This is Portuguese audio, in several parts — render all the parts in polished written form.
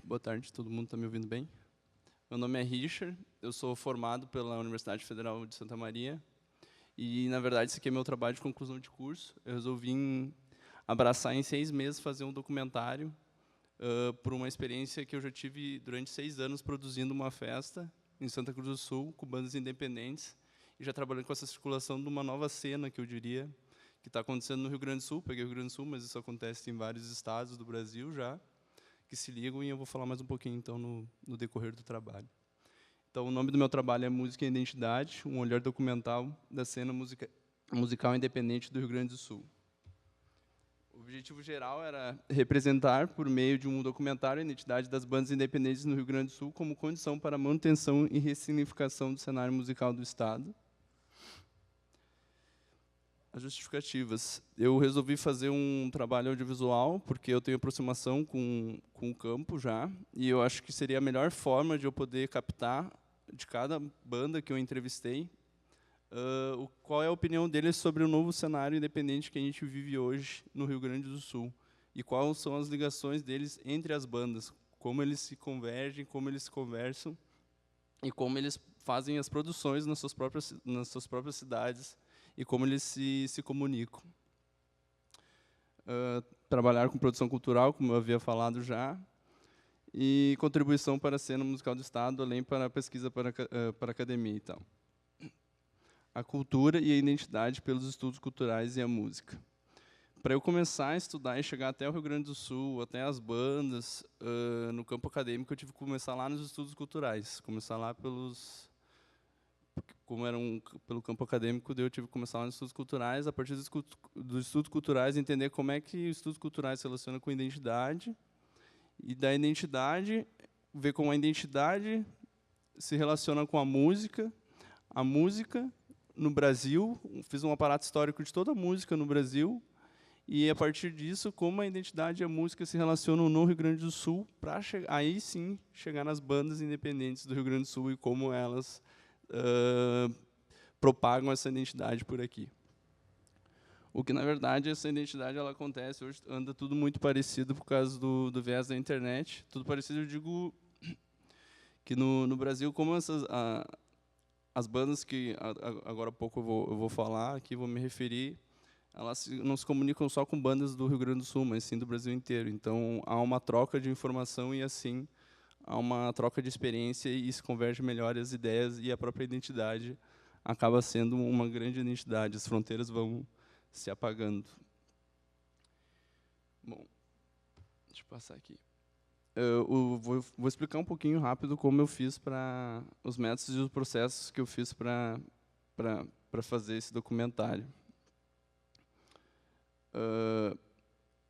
Boa tarde, todo mundo está me ouvindo bem? Meu nome é Richard, eu sou formado pela Universidade Federal de Santa Maria e, na verdade, esse aqui é meu trabalho de conclusão de curso. Eu resolvi abraçar em 6 meses fazer um documentário por uma experiência que eu já tive durante 6 anos produzindo uma festa em Santa Cruz do Sul, com bandas independentes, e já trabalhando com essa circulação de uma nova cena, que eu diria, que está acontecendo no Rio Grande do Sul. Peguei o Rio Grande do Sul, mas isso acontece em vários estados do Brasil já, que se ligam, e eu vou falar mais um pouquinho, então, no decorrer do trabalho. Então, o nome do meu trabalho é Música e Identidade, um olhar documental da cena musical independente do Rio Grande do Sul. O objetivo geral era representar, por meio de um documentário, a identidade das bandas independentes no Rio Grande do Sul como condição para a manutenção e ressignificação do cenário musical do Estado. As justificativas. Eu resolvi fazer um trabalho audiovisual, porque eu tenho aproximação com o campo já, e eu acho que seria a melhor forma de eu poder captar, de cada banda que eu entrevistei, qual é a opinião deles sobre o novo cenário independente que a gente vive hoje no Rio Grande do Sul, e quais são as ligações deles entre as bandas, como eles se convergem, como eles se conversam, e como eles fazem as produções nas suas próprias cidades, e como eles se comunicam. Trabalhar com produção cultural, como eu havia falado já, e contribuição para a cena musical do Estado, além para a pesquisa para a academia e tal. A cultura e a identidade pelos estudos culturais e a música. Para eu começar a estudar e chegar até o Rio Grande do Sul, até as bandas, no campo acadêmico, eu tive que começar lá nos estudos culturais, começar lá como era pelo campo acadêmico, eu tive que começar lá nos estudos culturais, a partir dos estudos culturais, entender como é que os estudos culturais se relacionam com a identidade, e da identidade, ver como a identidade se relaciona com a música no Brasil, fiz um aparato histórico de toda a música no Brasil, e, a partir disso, como a identidade e a música se relacionam no Rio Grande do Sul, para aí sim chegar nas bandas independentes do Rio Grande do Sul e como elas propagam essa identidade por aqui. O que, na verdade, essa identidade ela acontece, hoje anda tudo muito parecido por causa do viés da internet. Tudo parecido, eu digo que no Brasil, como as bandas que agora há pouco eu vou falar, aqui vou me referir, elas não se comunicam só com bandas do Rio Grande do Sul, mas sim do Brasil inteiro. Então, há uma troca de informação e, assim, há uma troca de experiência e se converge melhor as ideias, e a própria identidade acaba sendo uma grande identidade. As fronteiras vão se apagando. Bom, deixa eu passar aqui. Eu vou explicar um pouquinho rápido como eu fiz para os métodos e os processos que eu fiz para fazer esse documentário.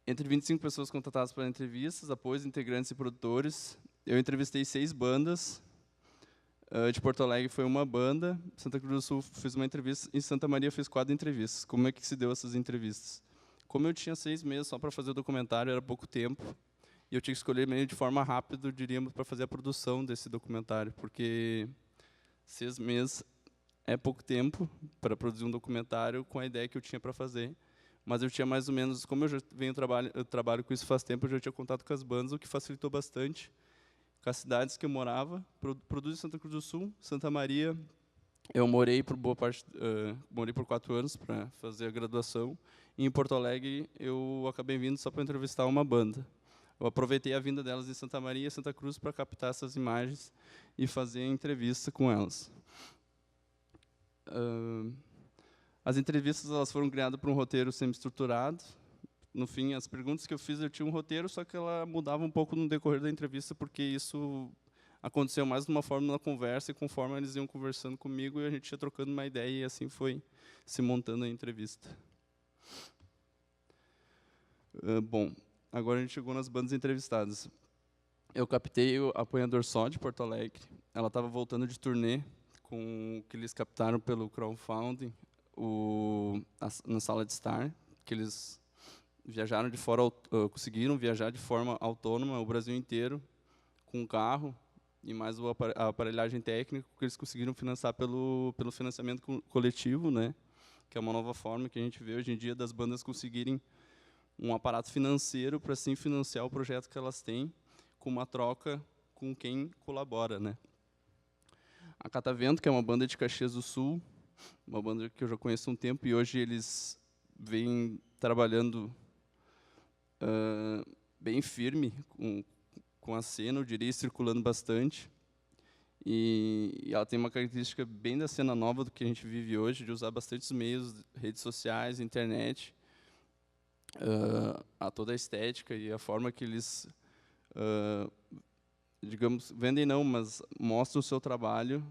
Entre 25 pessoas contratadas para entrevistas, apoios, integrantes e produtores. Eu entrevistei 6 bandas. De Porto Alegre foi uma banda. Santa Cruz do Sul fiz uma entrevista. Em Santa Maria fiz 4 entrevistas. Como é que se deu essas entrevistas? Como eu tinha 6 meses só para fazer o documentário, era pouco tempo. E eu tinha que escolher meio de forma rápida, diríamos, para fazer a produção desse documentário, porque 6 meses é pouco tempo para produzir um documentário com a ideia que eu tinha para fazer. Mas eu tinha mais ou menos, como eu trabalho com isso faz tempo, eu já tinha contato com as bandas, o que facilitou bastante. Com as cidades que eu morava, produzo em Santa Cruz do Sul, Santa Maria, eu morei por boa parte, morei por 4 anos para fazer a graduação, e em Porto Alegre eu acabei vindo só para entrevistar uma banda. Eu aproveitei a vinda delas em Santa Maria e Santa Cruz para captar essas imagens e fazer a entrevista com elas. As entrevistas elas foram criadas por um roteiro semi-estruturado. No fim, as perguntas que eu fiz, eu tinha um roteiro, só que ela mudava um pouco no decorrer da entrevista, porque isso aconteceu mais de uma forma na conversa, e conforme eles iam conversando comigo, a gente ia trocando uma ideia, e assim foi se montando a entrevista. Bom, agora a gente chegou nas bandas entrevistadas. Eu captei o Apanhador Só, de Porto Alegre. Ela estava voltando de turnê, com o que eles captaram pelo crowdfunding, na Sala de Estar, que eles viajaram de fora, conseguiram viajar de forma autônoma o Brasil inteiro, com um carro e mais a aparelhagem técnica, que eles conseguiram financiar pelo financiamento coletivo, né, que é uma nova forma que a gente vê hoje em dia das bandas conseguirem um aparato financeiro para, assim, financiar o projeto que elas têm, com uma troca com quem colabora, né? A Catavento, que é uma banda de Caxias do Sul, uma banda que eu já conheço há um tempo, e hoje eles vêm trabalhando bem firme com a cena, eu diria, circulando bastante. E ela tem uma característica bem da cena nova do que a gente vive hoje, de usar bastantes meios, redes sociais, internet, a toda a estética e a forma que eles, digamos, vendem não, mas mostram o seu trabalho,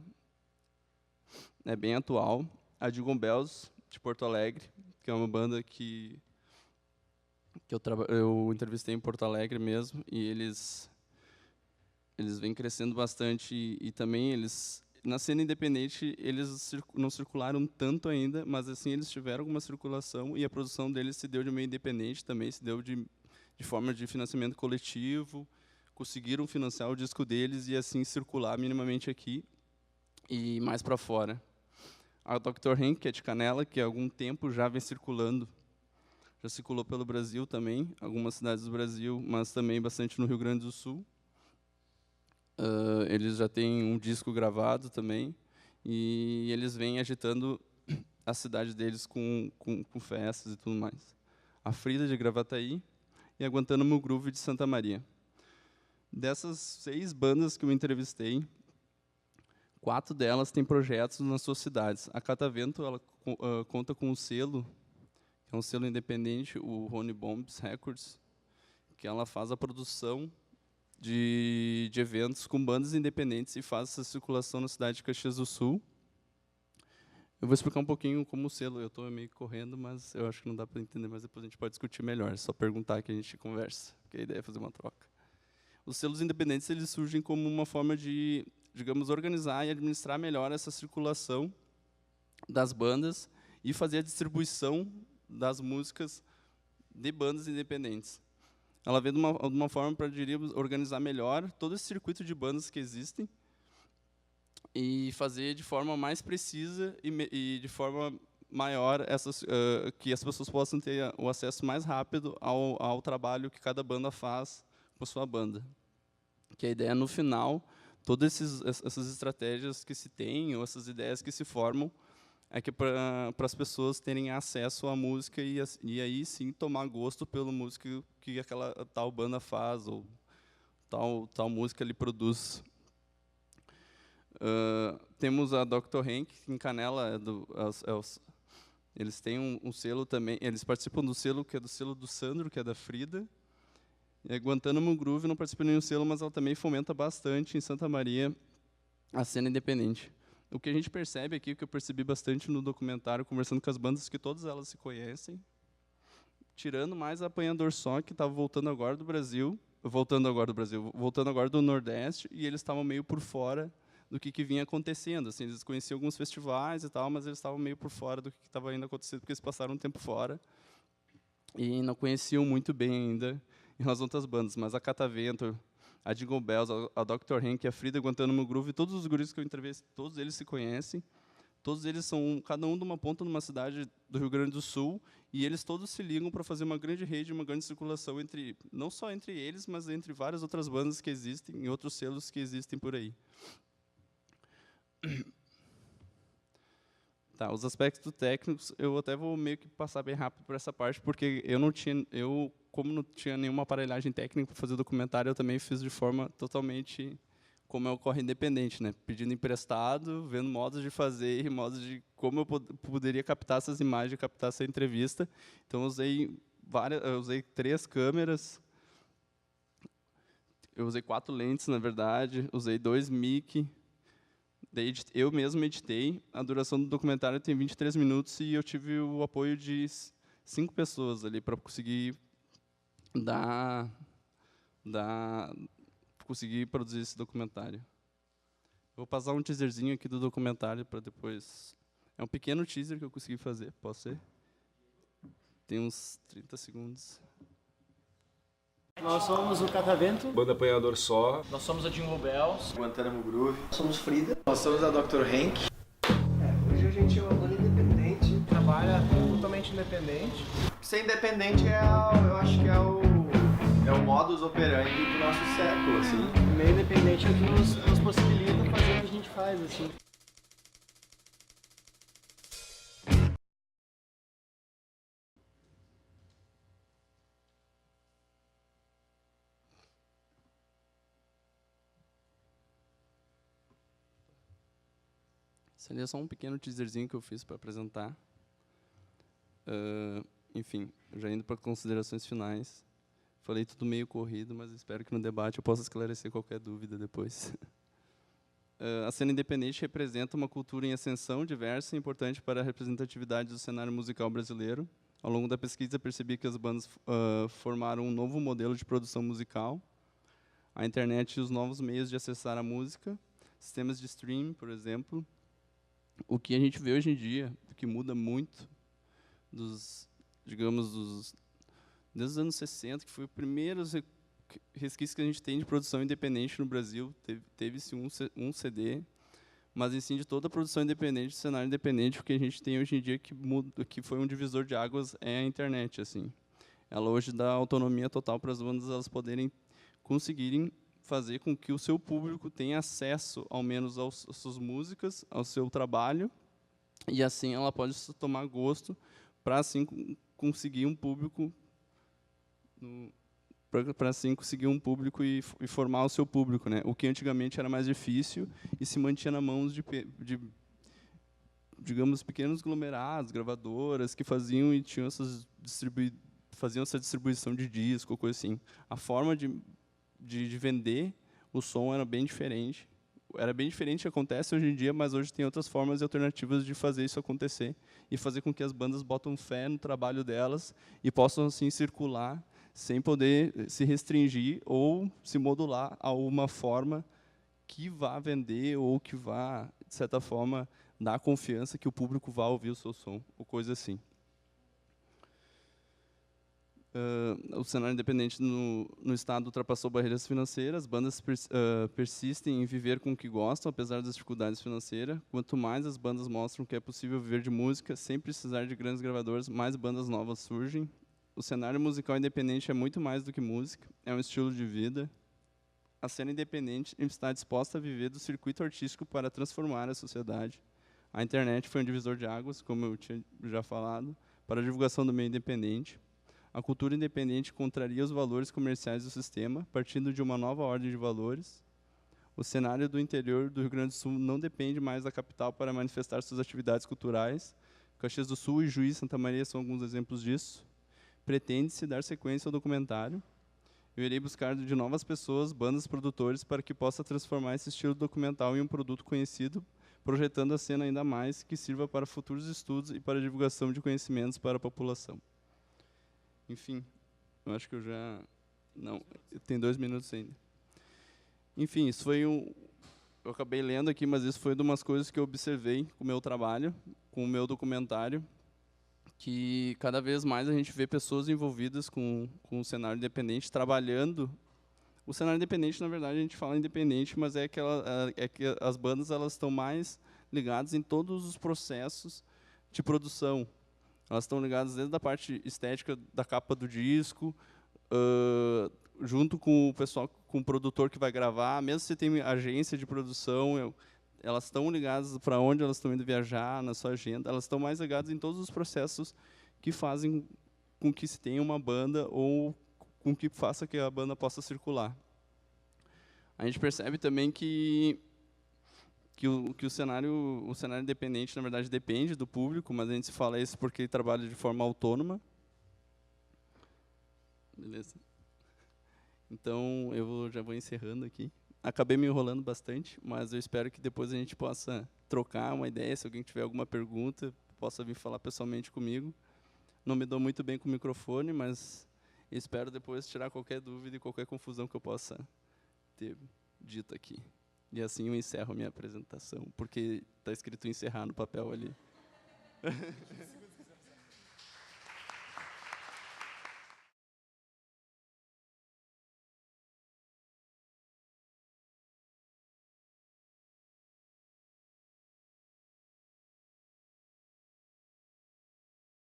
é bem atual. A Jingle Bells, de Porto Alegre, que é uma banda que eu entrevistei em Porto Alegre mesmo, e eles vêm crescendo bastante, e também eles, na cena independente, eles não circularam tanto ainda, mas assim eles tiveram alguma circulação, e a produção deles se deu de meio independente também, se deu de forma de financiamento coletivo, conseguiram financiar o disco deles e assim circular minimamente aqui e mais para fora. A Dr. Henk, que é de Canela, que há algum tempo já vem circulando, já circulou pelo Brasil também, algumas cidades do Brasil, mas também bastante no Rio Grande do Sul. Eles já têm um disco gravado também, e eles vêm agitando a cidade deles com festas e tudo mais. A Frida, de Gravataí, e a Guantánamo Groove, de Santa Maria. Dessas 6 bandas que eu entrevistei, 4 delas têm projetos nas suas cidades. A Catavento, ela conta com um selo, que é um selo independente, o Rony Bombs Records, que ela faz a produção de eventos com bandas independentes e faz essa circulação na cidade de Caxias do Sul. Eu vou explicar um pouquinho como o selo, eu estou meio correndo, mas eu acho que não dá para entender, mas depois a gente pode discutir melhor, é só perguntar que a gente conversa, porque a ideia é fazer uma troca. Os selos independentes, eles surgem como uma forma de, digamos, organizar e administrar melhor essa circulação das bandas e fazer a distribuição das músicas de bandas independentes. Ela vem de uma forma para, diria, organizar melhor todo esse circuito de bandas que existem e fazer de forma mais precisa e de forma maior que as pessoas possam ter o acesso mais rápido ao trabalho que cada banda faz com a sua banda. Que a ideia, no final, todas essas estratégias que se têm, ou essas ideias que se formam, é que para as pessoas terem acesso à música e aí sim tomar gosto pela música que aquela tal banda faz, ou tal música ele produz. Temos a Dr. Henk, em Canela, eles têm um selo também, eles participam do selo, que é do selo do Sandro, que é da Frida. E a Guantánamo Groove não participa de nenhum selo, mas ela também fomenta bastante em Santa Maria a cena independente. O que a gente percebe aqui, o que eu percebi bastante no documentário, conversando com as bandas, que todas elas se conhecem, tirando mais a Apanhador Só, que estava voltando agora do Nordeste, e eles estavam meio por fora do que vinha acontecendo. Assim, eles conheciam alguns festivais e tal, mas eles estavam meio por fora do que estava ainda acontecendo, porque eles passaram um tempo fora e não conheciam muito bem ainda em relação a outras bandas. Mas a Catavento, a Jingle Bells, a Dr. Henk, a Frida, Guantánamo Groove, todos os guris que eu entrevistei, todos eles se conhecem. Todos eles são, cada um de uma ponta numa cidade do Rio Grande do Sul, e eles todos se ligam para fazer uma grande rede, uma grande circulação não só entre eles, mas entre várias outras bandas que existem e outros selos que existem por aí. Tá, os aspectos técnicos, eu até vou meio que passar bem rápido por essa parte, porque como não tinha nenhuma aparelhagem técnica para fazer o documentário, eu também fiz de forma totalmente como ocorre independente, né? Pedindo emprestado, vendo modos de fazer e modos de como eu poderia captar essas imagens, captar essa entrevista. Então, eu usei 3 câmeras, eu usei 4 lentes, na verdade, usei 2 mic, eu mesmo editei. A duração do documentário tem 23 minutos e eu tive o apoio de 5 pessoas ali para conseguir conseguir produzir esse documentário. Vou passar um teaserzinho aqui do documentário para depois. É um pequeno teaser que eu consegui fazer, posso ser? Tem uns 30 segundos. Nós somos o Catavento, Banda Apanhador Só. nós somos a Jingle Bells, Guantánamo Groove. Somos Frida. Nós somos a Dr. Henk. Hoje a gente é uma banda independente. trabalha totalmente independente. Ser independente eu acho que é é o modus operandi do nosso século, assim. O meio independente é o que nos possibilita fazer o que a gente faz, assim. Esse ali é só um pequeno teaserzinho que eu fiz para apresentar. Enfim, já indo para considerações finais. Falei tudo meio corrido, mas espero que no debate eu possa esclarecer qualquer dúvida depois. A cena independente representa uma cultura em ascensão, diversa e importante para a representatividade do cenário musical brasileiro. Ao longo da pesquisa, percebi que as bandas formaram um novo modelo de produção musical. A internet e os novos meios de acessar a música, sistemas de streaming, por exemplo. O que a gente vê hoje em dia, que muda muito desde os anos 60, que foi o primeiro resquício que a gente tem de produção independente no Brasil, teve-se um CD, mas em si de toda a produção independente, cenário independente, o que a gente tem hoje em dia que foi um divisor de águas é a internet, assim. Ela hoje dá autonomia total para as bandas elas poderem conseguirem fazer com que o seu público tenha acesso, ao menos, às suas músicas, ao seu trabalho, e assim ela pode tomar gosto para assim conseguir um público, e formar o seu público, né? O que antigamente era mais difícil e se mantinha na mãos de digamos, pequenos aglomerados, gravadoras que faziam e tinham faziam essa distribuição de disco, coisa assim. A forma de vender o som era bem diferente. Era bem diferente, acontece hoje em dia, mas hoje tem outras formas e alternativas de fazer isso acontecer e fazer com que as bandas botam fé no trabalho delas e possam, assim, circular sem poder se restringir ou se modular a uma forma que vá vender ou que vá, de certa forma, dar confiança que o público vá ouvir o seu som, ou coisa assim. O cenário independente no estado ultrapassou barreiras financeiras, bandas persistem em viver com o que gostam, apesar das dificuldades financeiras. Quanto mais as bandas mostram que é possível viver de música sem precisar de grandes gravadores, mais bandas novas surgem. O cenário musical independente é muito mais do que música, é um estilo de vida. A cena independente está disposta a viver do circuito artístico para transformar a sociedade. A internet foi um divisor de águas, como eu tinha já falado, para a divulgação do meio independente. A cultura independente contraria os valores comerciais do sistema, partindo de uma nova ordem de valores. O cenário do interior do Rio Grande do Sul não depende mais da capital para manifestar suas atividades culturais. Caxias do Sul e Juiz Santa Maria são alguns exemplos disso. Pretende-se dar sequência ao documentário. Eu irei buscar de novas pessoas, bandas, produtores, para que possa transformar esse estilo documental em um produto conhecido, projetando a cena ainda mais, que sirva para futuros estudos e para a divulgação de conhecimentos para a população. Enfim, eu acho que eu já... Não, tem 2 minutos ainda. Enfim, isso foi eu acabei lendo aqui, mas isso foi de umas coisas que eu observei com o meu trabalho, com o meu documentário, que cada vez mais a gente vê pessoas envolvidas com o cenário independente, trabalhando. O cenário independente, na verdade, a gente fala independente, mas é que as bandas elas estão mais ligadas em todos os processos de produção. Elas estão ligadas desde a parte estética da capa do disco, junto com o pessoal, com o produtor que vai gravar, mesmo se tem agência de produção, elas estão ligadas para onde elas estão indo viajar, na sua agenda, elas estão mais ligadas em todos os processos que fazem com que se tenha uma banda ou com que faça que a banda possa circular. A gente percebe também que o cenário independente, na verdade, depende do público, mas a gente fala isso porque ele trabalha de forma autônoma. Beleza. Então, eu já vou encerrando aqui. Acabei me enrolando bastante, mas eu espero que depois a gente possa trocar uma ideia. Se alguém tiver alguma pergunta, possa vir falar pessoalmente comigo. Não me dou muito bem com o microfone, mas espero depois tirar qualquer dúvida e qualquer confusão que eu possa ter dito aqui. E assim eu encerro a minha apresentação, porque está escrito encerrar no papel ali.